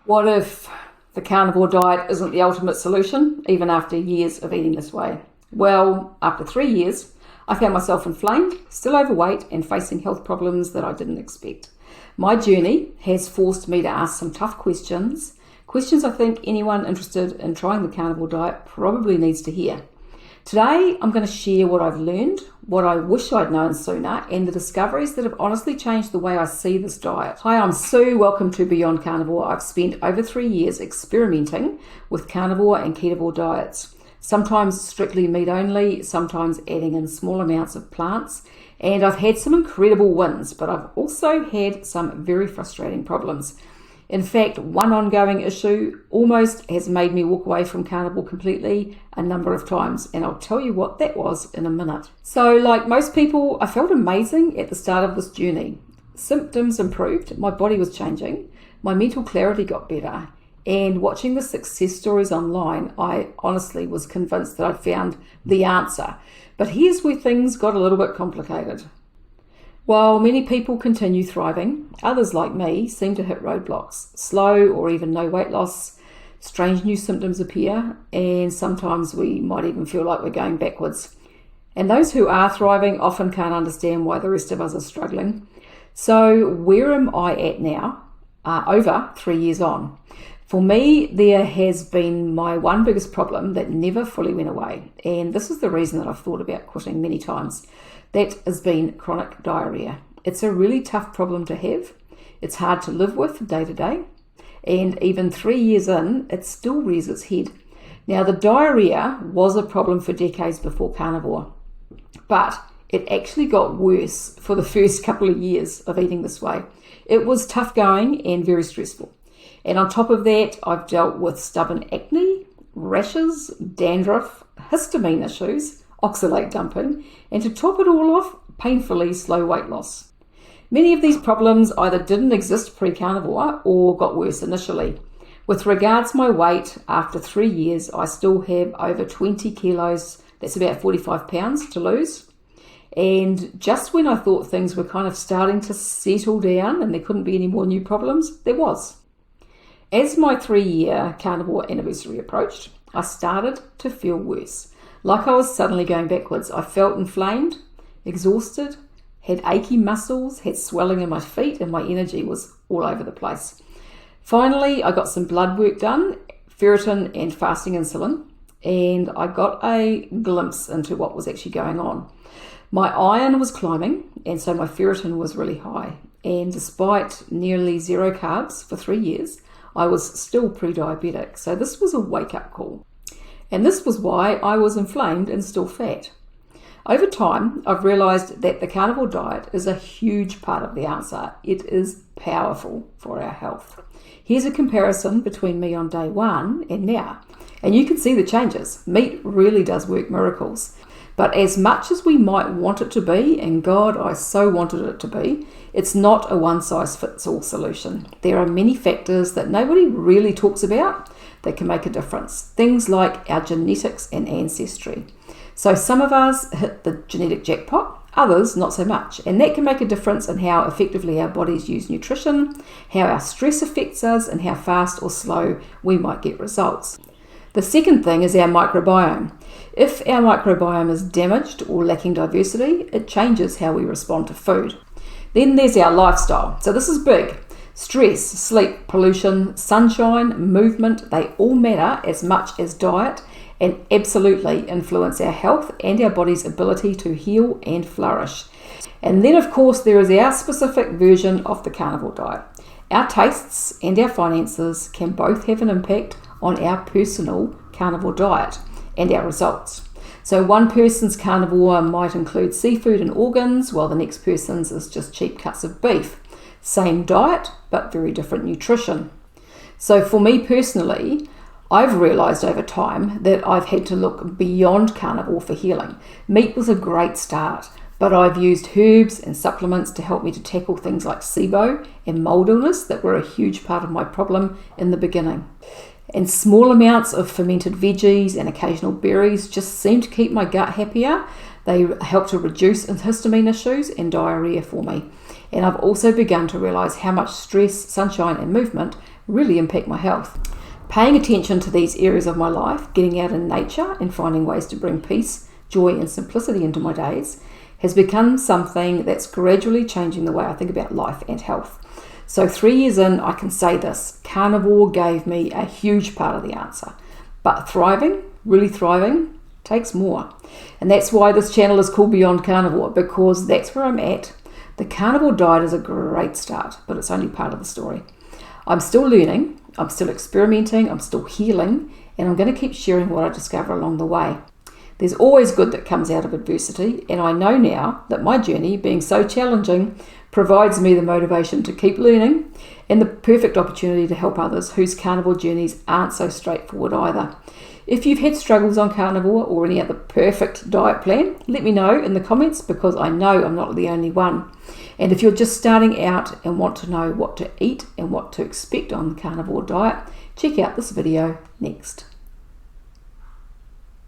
What if the carnivore diet isn't the ultimate solution, even after years of eating this way? Well, after 3 years, I found myself inflamed, still overweight, and facing health problems that I didn't expect. My journey has forced me to ask some tough questions I think anyone interested in trying the carnivore diet probably needs to hear. Today, I'm going to share what I've learned, what I wish I'd known sooner, and the discoveries that have honestly changed the way I see this diet. Hi, I'm Sue. Welcome to Beyond Carnivore. I've spent over 3 years experimenting with carnivore and ketovore diets, sometimes strictly meat only, sometimes adding in small amounts of plants, and I've had some incredible wins, but I've also had some very frustrating problems. In fact, one ongoing issue almost has made me walk away from carnivore completely a number of times, and I'll tell you what that was in a minute. So, like most people, I felt amazing at the start of this journey. Symptoms improved, my body was changing, my mental clarity got better, and watching the success stories online, I honestly was convinced that I'd found the answer. But here's where things got a little bit complicated. While many people continue thriving, others like me seem to hit roadblocks. Slow or even no weight loss, strange new symptoms appear, and sometimes we might even feel like we're going backwards. And those who are thriving often can't understand why the rest of us are struggling. So where am I at now, over 3 years on? For me, there has been my one biggest problem that never fully went away, and this is the reason that I've thought about quitting many times. That has been chronic diarrhea. It's a really tough problem to have. It's hard to live with day to day, and even 3 years in, it still rears its head. Now, the diarrhea was a problem for decades before carnivore, but it actually got worse for the first couple of years of eating this way. It was tough going and very stressful. And on top of that, I've dealt with stubborn acne, rashes, dandruff, histamine issues, oxalate dumping, and to top it all off, painfully slow weight loss. Many of these problems either didn't exist pre-carnivore or got worse initially. With regards to my weight, after 3 years, I still have over 20 kilos, that's about 45 pounds to lose. And just when I thought things were kind of starting to settle down and there couldn't be any more new problems, there was. As my 3-year carnivore anniversary approached, I started to feel worse. Like I was suddenly going backwards. I felt inflamed, exhausted, had achy muscles, had swelling in my feet, and my energy was all over the place. Finally, I got some blood work done, ferritin and fasting insulin, and I got a glimpse into what was actually going on. My iron was climbing, and so my ferritin was really high. And despite nearly zero carbs for 3 years, I was still pre-diabetic. So this was a wake-up call. And this was why I was inflamed and still fat. Over time, I've realised that the carnivore diet is a huge part of the answer. It is powerful for our health. Here's a comparison between me on day one and now. And you can see the changes. Meat really does work miracles. But as much as we might want it to be, and God, I so wanted it to be, it's not a one-size-fits-all solution. There are many factors that nobody really talks about that can make a difference. Things like our genetics and ancestry. So some of us hit the genetic jackpot, others not so much. And that can make a difference in how effectively our bodies use nutrition, how our stress affects us, and how fast or slow we might get results. The second thing is our microbiome. If our microbiome is damaged or lacking diversity, it changes how we respond to food. Then there's our lifestyle. So this is big. Stress, sleep, pollution, sunshine, movement, they all matter as much as diet and absolutely influence our health and our body's ability to heal and flourish. And then, of course, there is our specific version of the carnivore diet. Our tastes and our finances can both have an impact on our personal carnivore diet and our results. So one person's carnivore might include seafood and organs, while the next person's is just cheap cuts of beef. Same diet, but very different nutrition. So for me personally, I've realised over time that I've had to look beyond carnivore for healing. Meat was a great start, but I've used herbs and supplements to help me to tackle things like SIBO and mold illness that were a huge part of my problem in the beginning. And small amounts of fermented veggies and occasional berries just seem to keep my gut happier. They help to reduce histamine issues and diarrhea for me. And I've also begun to realise how much stress, sunshine and movement really impact my health. Paying attention to these areas of my life, getting out in nature and finding ways to bring peace, joy and simplicity into my days has become something that's gradually changing the way I think about life and health. So 3 years in, I can say this: carnivore gave me a huge part of the answer. But thriving, really thriving, takes more. And that's why this channel is called Beyond Carnivore, because that's where I'm at. The carnivore diet is a great start, but it's only part of the story. I'm still learning, I'm still experimenting, I'm still healing, and I'm going to keep sharing what I discover along the way. There's always good that comes out of adversity, and I know now that my journey, being so challenging, provides me the motivation to keep learning and the perfect opportunity to help others whose carnivore journeys aren't so straightforward either. If you've had struggles on carnivore or any other perfect diet plan, let me know in the comments, because I know I'm not the only one. And if you're just starting out and want to know what to eat and what to expect on the carnivore diet, check out this video next.